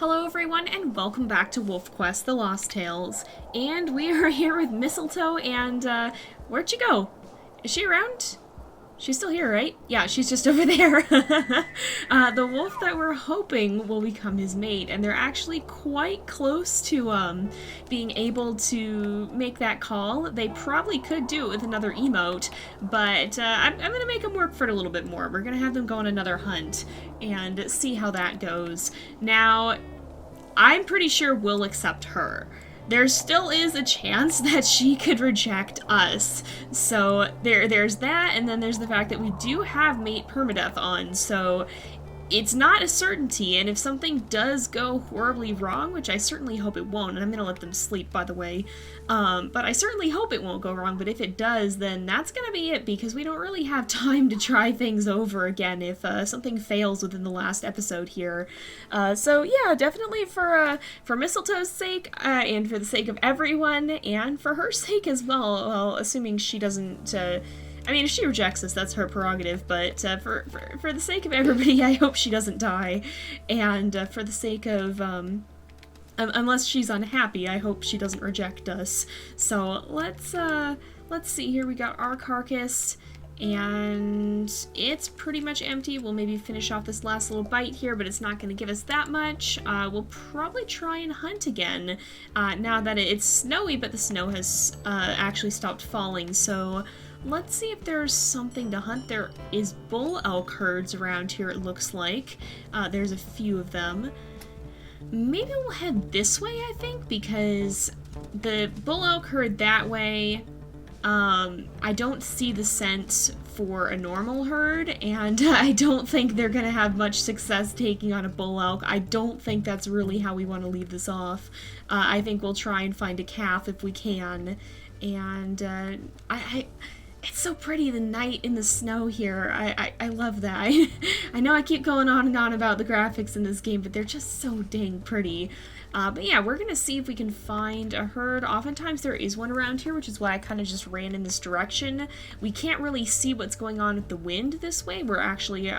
Hello everyone and welcome back to WolfQuest The Lost Tales. And we are here with Mistletoe and, where'd she go? Is she around? She's still here, right? Yeah, she's just over there. The wolf that we're hoping will become his mate, and they're actually quite close to, being able to make that call. They probably could do it with another emote, but, I'm gonna make them work for it a little bit more. We're gonna have them go on another hunt and see how that goes. Now, I'm pretty sure we'll accept her. There still is a chance that she could reject us. So there's that, and then there's the fact that we do have mate permadeath on, so it's not a certainty, and if something does go horribly wrong, which I certainly hope it won't, and I'm gonna let them sleep, by the way, but I certainly hope it won't go wrong, but if it does, then that's gonna be it, because we don't really have time to try things over again if something fails within the last episode here. So yeah, definitely for Mistletoe's sake, and for the sake of everyone, and for her sake as well, assuming she doesn't, I mean, if she rejects us, that's her prerogative, but for the sake of everybody, I hope she doesn't die, and for the sake of, unless she's unhappy, I hope she doesn't reject us. So let's see here. We got our carcass, and it's pretty much empty. We'll maybe finish off this last little bite here, but it's not going to give us that much. We'll probably try and hunt again, now that it's snowy, but the snow has actually stopped falling, so let's see if there's something to hunt. There is bull elk herds around here, it looks like. There's a few of them. Maybe we'll head this way, I think, because the bull elk herd that way, I don't see the scent for a normal herd, and I don't think they're gonna have much success taking on a bull elk. I don't think that's really how we want to leave this off. I think we'll try and find a calf if we can, and it's so pretty, the night in the snow here. I love that. I know I keep going on and on about the graphics in this game, but they're just so dang pretty. But yeah, we're gonna see if we can find a herd. Oftentimes there is one around here, which is why I kind of just ran in this direction. We can't really see what's going on with the wind this way. We're actually,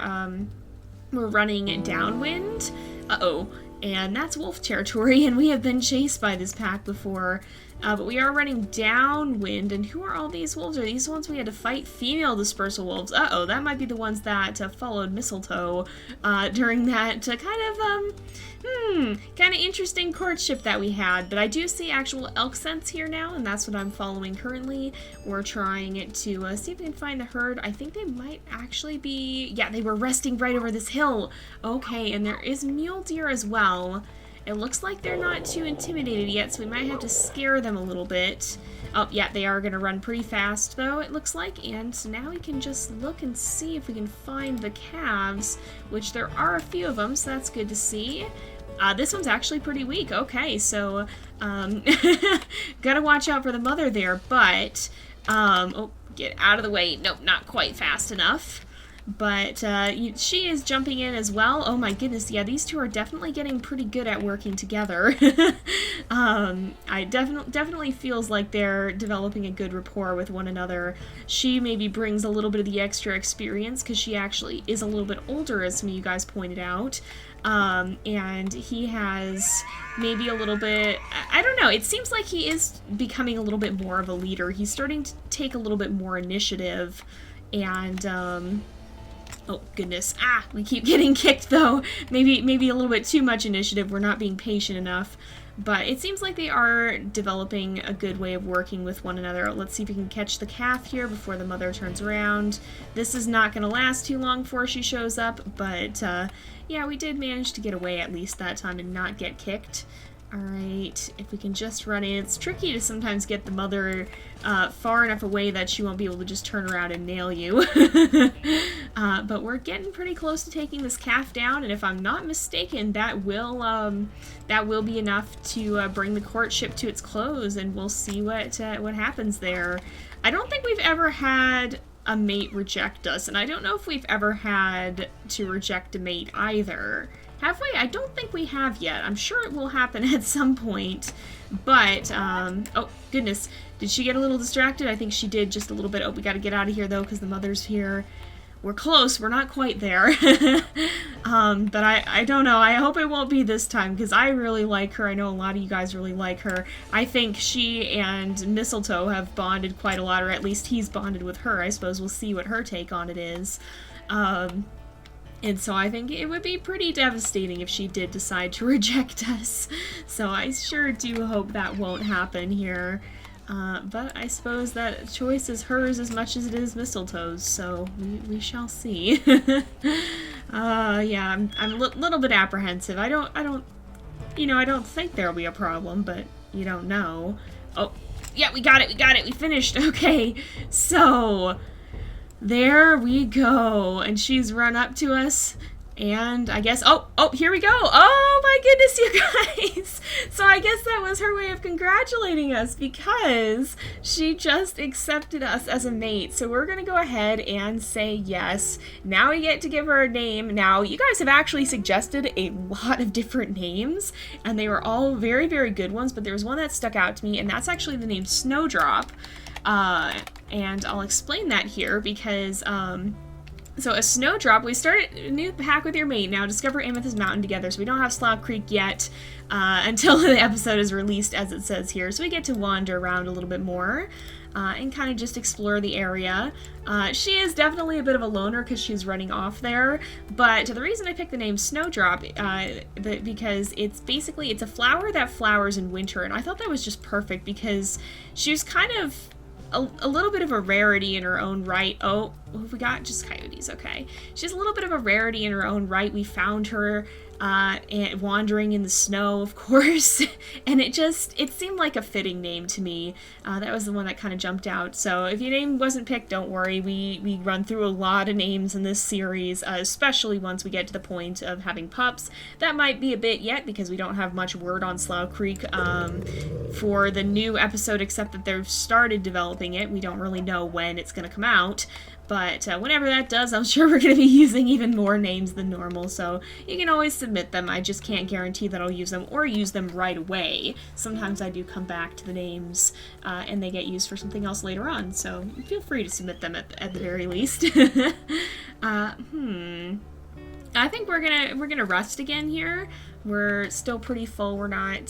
we're running downwind. Uh-oh. And that's wolf territory, and we have been chased by this pack before. But we are running downwind, and who are all these wolves? Are these the ones we had to fight? Female dispersal wolves. Uh-oh, that might be the ones that followed Mistletoe during that kind of interesting courtship that we had. But I do see actual elk scents here now, and that's what I'm following currently. We're trying to see if we can find the herd. I think they might actually be... Yeah, they were resting right over this hill. Okay, and there is mule deer as well. It looks like they're not too intimidated yet, so we might have to scare them a little bit. Oh, yeah, they are going to run pretty fast, though, it looks like. And so now we can just look and see if we can find the calves, which there are a few of them, so that's good to see. This one's actually pretty weak. Okay, so, gotta watch out for the mother there, but, oh, get out of the way. Nope, not quite fast enough. But she is jumping in as well. Oh my goodness, yeah, these two are definitely getting pretty good at working together. I definitely feels like they're developing a good rapport with one another. She maybe brings a little bit of the extra experience because she actually is a little bit older, as some of you guys pointed out. And he has maybe a little bit, I don't know, it seems like he is becoming a little bit more of a leader. He's starting to take a little bit more initiative, and, oh, goodness. Ah, we keep getting kicked, though. Maybe a little bit too much initiative. We're not being patient enough. But it seems like they are developing a good way of working with one another. Let's see if we can catch the calf here before the mother turns around. This is not going to last too long before she shows up, but, yeah, we did manage to get away at least that time and not get kicked. Alright, if we can just run in. It's tricky to sometimes get the mother far enough away that she won't be able to just turn around and nail you. But we're getting pretty close to taking this calf down, and if I'm not mistaken, that will be enough to bring the courtship to its close, and we'll see what happens there. I don't think we've ever had a mate reject us, and I don't know if we've ever had to reject a mate either. Have we? I don't think we have yet. I'm sure it will happen at some point. But, oh, goodness. Did she get a little distracted? I think she did just a little bit. Oh, we gotta get out of here, though, because the mother's here. we're close. We're not quite there. But I don't know. I hope it won't be this time, because I really like her. I know a lot of you guys really like her. I think she and Mistletoe have bonded quite a lot, or at least he's bonded with her. I suppose we'll see what her take on it is. And so I think it would be pretty devastating if she did decide to reject us. So I sure do hope that won't happen here. But I suppose that choice is hers as much as it is Mistletoe's, so we shall see. Yeah, I'm a little bit apprehensive. I don't think there'll be a problem, but you don't know. Oh, yeah, we got it, we finished. Okay, so there we go, and she's run up to us, and I guess, oh, here we go. Oh my goodness, you guys. So I guess that was her way of congratulating us, because she just accepted us as a mate. So we're gonna go ahead and say yes. Now we get to give her a name. Now, you guys have actually suggested a lot of different names, and they were all very, very good ones, but there was one that stuck out to me, and that's actually the name Snowdrop. And I'll explain that here, because, so a snowdrop, we started a new pack with your mate. Now discover Amethyst Mountain together. So we don't have Slough Creek yet until the episode is released, as it says here. So we get to wander around a little bit more and kind of just explore the area. She is definitely a bit of a loner because she's running off there. But the reason I picked the name Snowdrop, because it's a flower that flowers in winter. And I thought that was just perfect, because she was kind of a little bit of a rarity in her own right. Oh, we got just coyotes, okay. She's a little bit of a rarity in her own right. We found her and wandering in the snow, of course, and it seemed like a fitting name to me. That was the one that kind of jumped out. So if your name wasn't picked, don't worry. We run through a lot of names in this series, especially once we get to the point of having pups. That might be a bit yet, because we don't have much word on Slough Creek for the new episode, except that they've started developing it. We don't really know when it's going to come out. But whenever that does, I'm sure we're going to be using even more names than normal, so you can always submit them. I just can't guarantee that I'll use them or use them right away. Sometimes I do come back to the names and they get used for something else later on, so feel free to submit them at the very least. I think we're gonna rest again here. We're still pretty full. We're not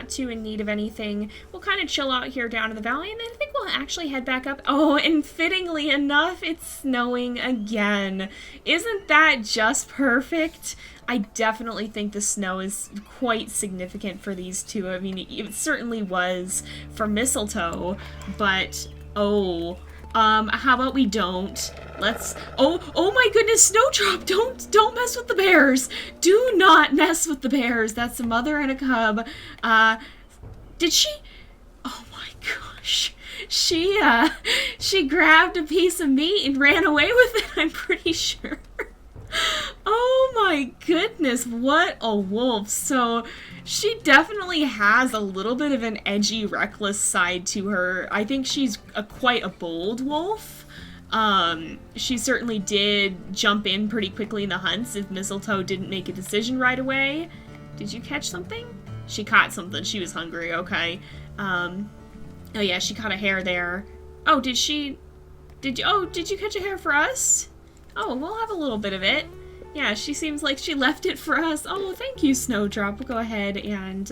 too in need of anything. We'll kind of chill out here down in the valley, and then I think we'll actually head back up. Oh, and fittingly enough, it's snowing again. Isn't that just perfect? I definitely think the snow is quite significant for these two. I mean, it certainly was for Mistletoe, but oh. How about we don't? Oh my goodness, Snowdrop, don't mess with the bears. Do not mess with the bears. That's a mother and a cub. Did she? Oh my gosh. She grabbed a piece of meat and ran away with it, I'm pretty sure. Oh my goodness, what a wolf. So she definitely has a little bit of an edgy, reckless side to her. I think she's quite a bold wolf. She certainly did jump in pretty quickly in the hunts if Mistletoe didn't make a decision right away. Did you catch something? She caught something. She was hungry, okay. Oh yeah, she caught a hare there. Oh, did you catch a hare for us? Oh, we'll have a little bit of it. Yeah, she seems like she left it for us. Oh, thank you, Snowdrop. We'll go ahead and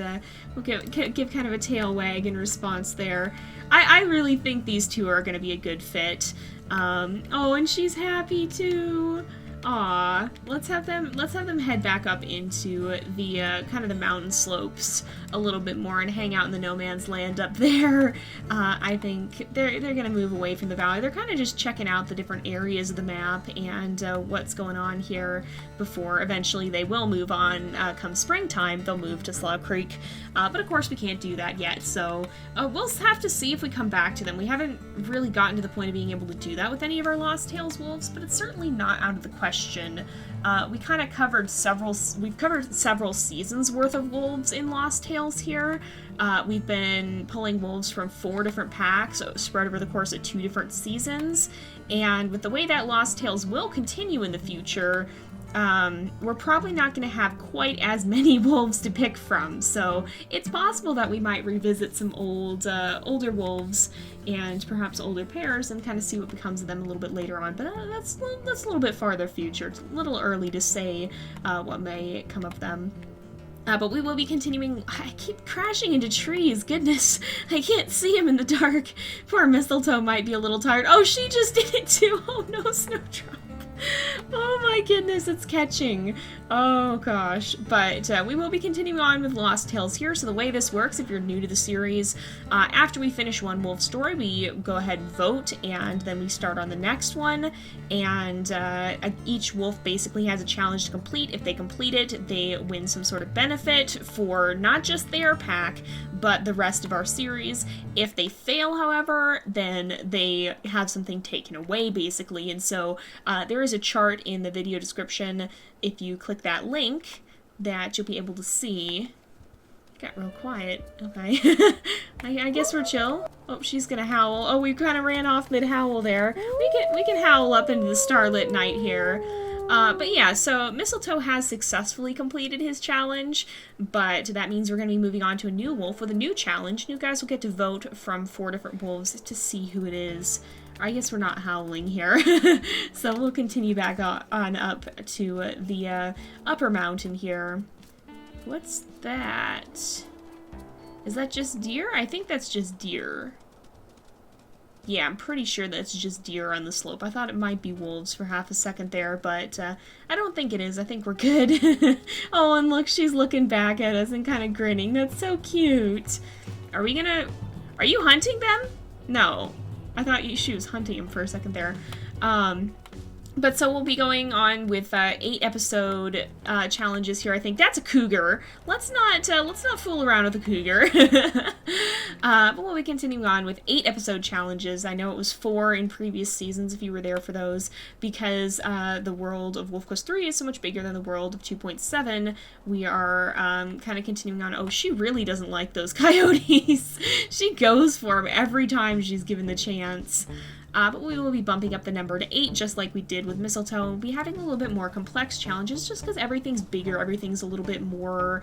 we'll give kind of a tail wag in response there. I really think these two are going to be a good fit. Oh, and she's happy too. Aw, let's have them head back up into the kind of the mountain slopes a little bit more and hang out in the no man's land up there. I think they're gonna move away from the valley. They're kind of just checking out the different areas of the map and what's going on here before eventually they will move on. Come springtime, they'll move to Slough Creek, but of course we can't do that yet. So we'll have to see if we come back to them. We haven't really gotten to the point of being able to do that with any of our Lost Tales wolves, but it's certainly not out of the question. We kind of covered several seasons worth of wolves in Lost Tales here. We've been pulling wolves from 4 different packs, spread over the course of 2 different seasons, and with the way that Lost Tales will continue in the future, we're probably not going to have quite as many wolves to pick from, so it's possible that we might revisit some older wolves and perhaps older pairs and kind of see what becomes of them a little bit later on, but that's a little bit farther future. It's a little early to say what may come of them. But we will be continuing. I keep crashing into trees. Goodness, I can't see him in the dark. Poor Mistletoe might be a little tired. Oh, she just did it too. Oh no, Snowdrop. Oh my goodness, it's catching. Oh gosh. But we will be continuing on with Lost Tales here. So the way this works, if you're new to the series, after we finish one wolf story, we go ahead and vote, and then we start on the next one. And each wolf basically has a challenge to complete. If they complete it, they win some sort of benefit for not just their pack, but the rest of our series. If they fail, however, then they have something taken away, basically. And so there is a chart in the video description, if you click that link, that you'll be able to see. Got real quiet. Okay. I guess we're chill. Oh, she's gonna howl. Oh, we kind of ran off mid-howl there. We can howl up into the starlit night here. But yeah, so Mistletoe has successfully completed his challenge, but that means we're going to be moving on to a new wolf with a new challenge. You guys will get to vote from 4 different wolves to see who it is. I guess we're not howling here. So we'll continue back on up to the upper mountain here. What's that? Is that just deer? I think that's just deer. Yeah, I'm pretty sure that's just deer on the slope. I thought it might be wolves for half a second there, but I don't think it is. I think we're good. Oh, and look, she's looking back at us and kind of grinning. That's so cute. Are you hunting them? No. I thought she was hunting him for a second there. But so we'll be going on with 8 episode challenges here. I think that's a cougar. Let's not fool around with a cougar. But we'll be continuing on with 8 episode challenges. I know it was 4 in previous seasons if you were there for those, because the world of WolfQuest 3 is so much bigger than the world of 2.7. We are kind of continuing on. Oh, she really doesn't like those coyotes. She goes for them every time she's given the chance. But we will be bumping up the number to 8, just like we did with Mistletoe. We'll be having a little bit more complex challenges, just because everything's bigger, everything's a little bit more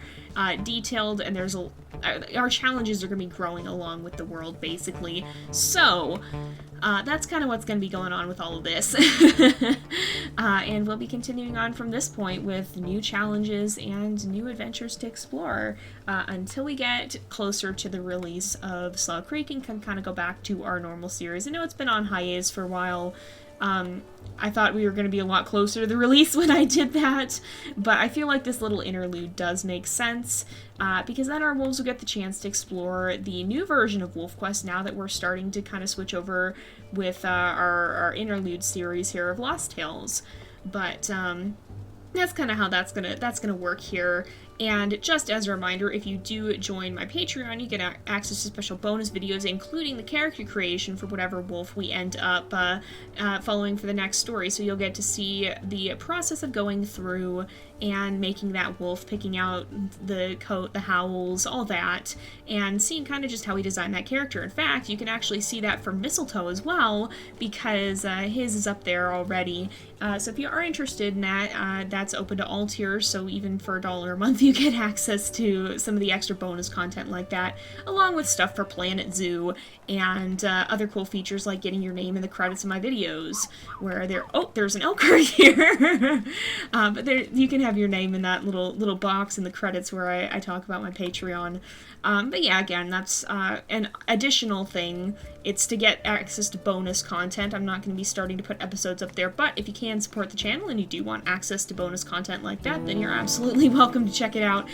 detailed, and our challenges are going to be growing along with the world, basically. So, that's kind of what's going to be going on with all of this. And we'll be continuing on from this point with new challenges and new adventures to explore until we get closer to the release of Slough Creek and can kind of go back to our normal series. I know it's been on hiatus for a while. I thought we were going to be a lot closer to the release when I did that, but I feel like this little interlude does make sense, because then our wolves will get the chance to explore the new version of WolfQuest now that we're starting to kind of switch over with our interlude series here of Lost Tales. But that's kind of how that's gonna work here. And just as a reminder, if you do join my Patreon, you get access to special bonus videos, including the character creation for whatever wolf we end up following for the next story. So you'll get to see the process of going through and making that wolf, picking out the coat, the howls, all that, and seeing kind of just how we design that character. In fact, you can actually see that for Mistletoe as well, because his is up there already. So if you are interested in that, that's open to all tiers, so even for $1 a month you get access to some of the extra bonus content like that, along with stuff for Planet Zoo and other cool features like getting your name in the credits of my videos, where there's an elk right here. But you can have your name in that little box in the credits where I talk about my Patreon. But yeah, again, that's an additional thing. It's to get access to bonus content. I'm not going to be starting to put episodes up there, but if you can support the channel and you do want access to bonus content like that, then you're absolutely welcome to check it out.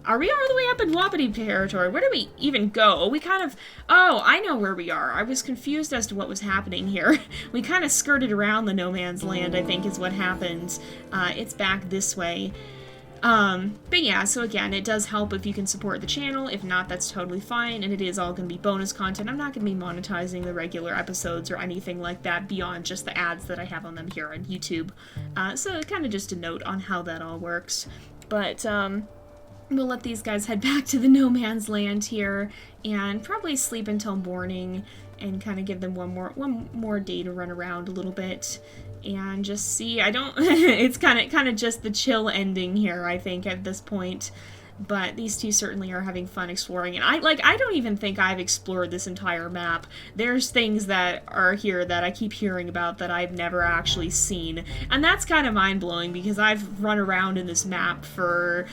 Are we all the way up in Wapiti territory? Where do we even go? Oh, I know where we are. I was confused as to what was happening here. We kind of skirted around the no man's land, I think is what happened. It's back this way. But yeah, so again, it does help if you can support the channel. If not, that's totally fine, and it is all going to be bonus content. I'm not going to be monetizing the regular episodes or anything like that beyond just the ads that I have on them here on YouTube. So kind of just a note on how that all works. But, we'll let these guys head back to the no man's land here and probably sleep until morning and kind of give them one more day to run around a little bit and just see. I don't it's kind of just the chill ending here, I think, at this point. But these two certainly are having fun exploring, and I don't even think I've explored this entire map. There's things that are here that I keep hearing about that I've never actually seen, and that's kind of mind-blowing because I've run around in this map for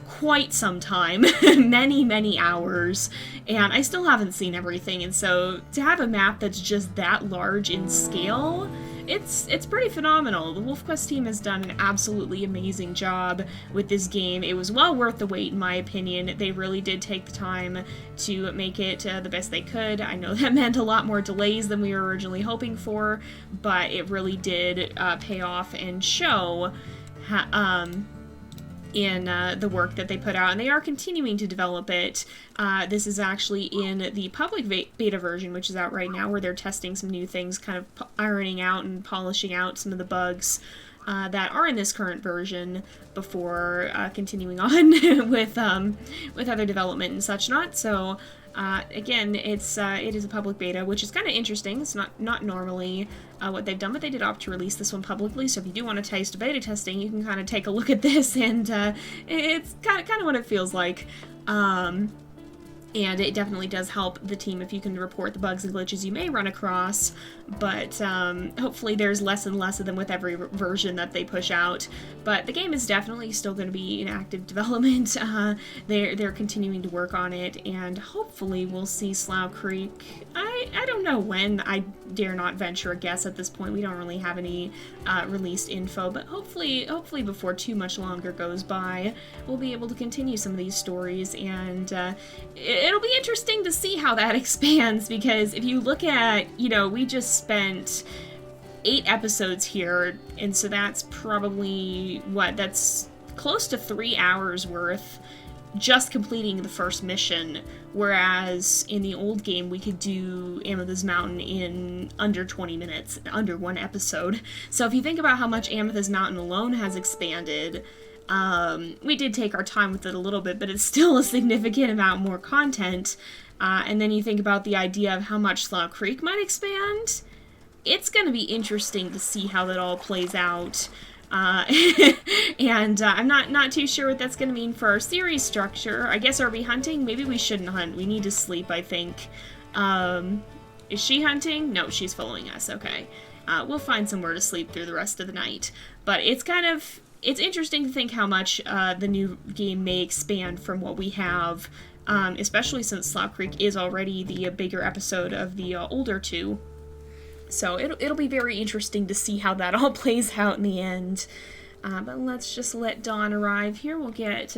quite some time, many hours, and I still haven't seen everything. And so to have a map that's just that large in scale, it's pretty phenomenal. The WolfQuest team has done an absolutely amazing job with this game. It was well worth the wait, in my opinion. They really did take the time to make it the best they could. I know that meant a lot more delays than we were originally hoping for, but it really did pay off and show in the work that they put out, and they are continuing to develop it. This is actually in the public beta version, which is out right now, where they're testing some new things, kind of ironing out and polishing out some of the bugs that are in this current version before continuing on with other development and such not. So again, it is a public beta, which is kind of interesting. It's not normally what they've done, but they did opt to release this one publicly. So if you do want to taste beta testing, you can kind of take a look at this, and it's kind of what it feels like. And it definitely does help the team if you can report the bugs and glitches you may run across, but hopefully there's less and less of them with every version that they push out. But the game is definitely still going to be in active development. They're continuing to work on it, and hopefully we'll see Slough Creek. I don't know when. I dare not venture a guess at this point. We don't really have any released info, but hopefully before too much longer goes by, we'll be able to continue some of these stories, and it'll be interesting to see how that expands, because if you look at, we just spent 8 episodes here, and so that's probably, that's close to 3 hours worth just completing the first mission, whereas in the old game we could do Amethyst Mountain in under 20 minutes, under 1 episode. So if you think about how much Amethyst Mountain alone has expanded, we did take our time with it a little bit, but it's still a significant amount more content. And then you think about the idea of how much Slough Creek might expand. It's going to be interesting to see how that all plays out. And I'm not too sure what that's going to mean for our series structure. I guess, are we hunting? Maybe we shouldn't hunt. We need to sleep, I think. Is she hunting? No, she's following us. Okay. We'll find somewhere to sleep through the rest of the night. But it's interesting to think how much the new game may expand from what we have, especially since Slough Creek is already the bigger episode of the older two. So it'll be very interesting to see how that all plays out in the end. But let's just let dawn arrive here. We'll get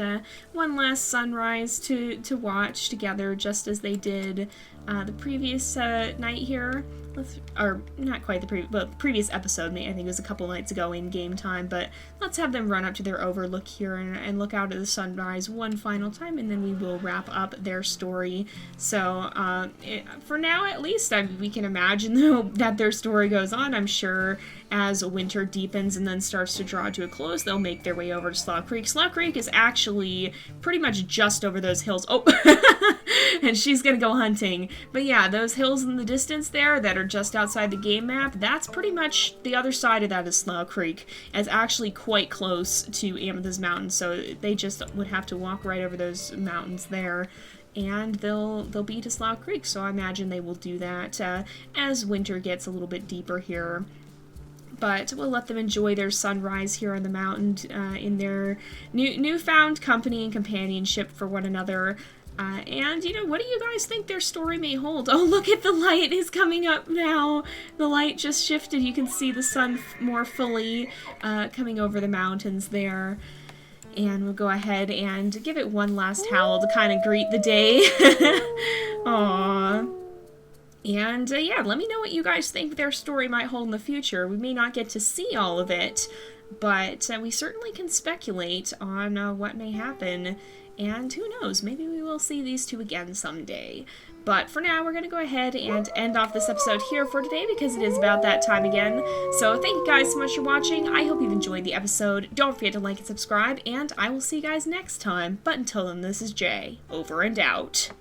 one last sunrise to watch together, just as they did the previous night here. Or not quite the previous episode, I think it was a couple nights ago in game time, but let's have them run up to their overlook here and look out at the sunrise one final time, and then we will wrap up their story. So for now, at least, we can imagine, though, that their story goes on. I'm sure as winter deepens and then starts to draw to a close, they'll make their way over to Slough Creek. Slough Creek is actually pretty much just over those hills. Oh, and she's gonna go hunting. But yeah, those hills in the distance there that are just outside the game map, that's pretty much the other side of that is Slough Creek. It's actually quite close to Amethyst Mountain, so they just would have to walk right over those mountains there, and they'll be to Slough Creek. So I imagine they will do that as winter gets a little bit deeper here. But we'll let them enjoy their sunrise here on the mountain in their newfound company and companionship for one another. And, what do you guys think their story may hold? Oh, look at the light is coming up now. The light just shifted. You can see the sun more fully coming over the mountains there. And we'll go ahead and give it one last howl to kind of greet the day. Aww. And, yeah, let me know what you guys think their story might hold in the future. We may not get to see all of it, but we certainly can speculate on what may happen. And who knows, maybe we will see these two again someday. But for now, we're going to go ahead and end off this episode here for today, because it is about that time again. So thank you guys so much for watching. I hope you've enjoyed the episode. Don't forget to like and subscribe, and I will see you guys next time. But until then, this is Jay, over and out.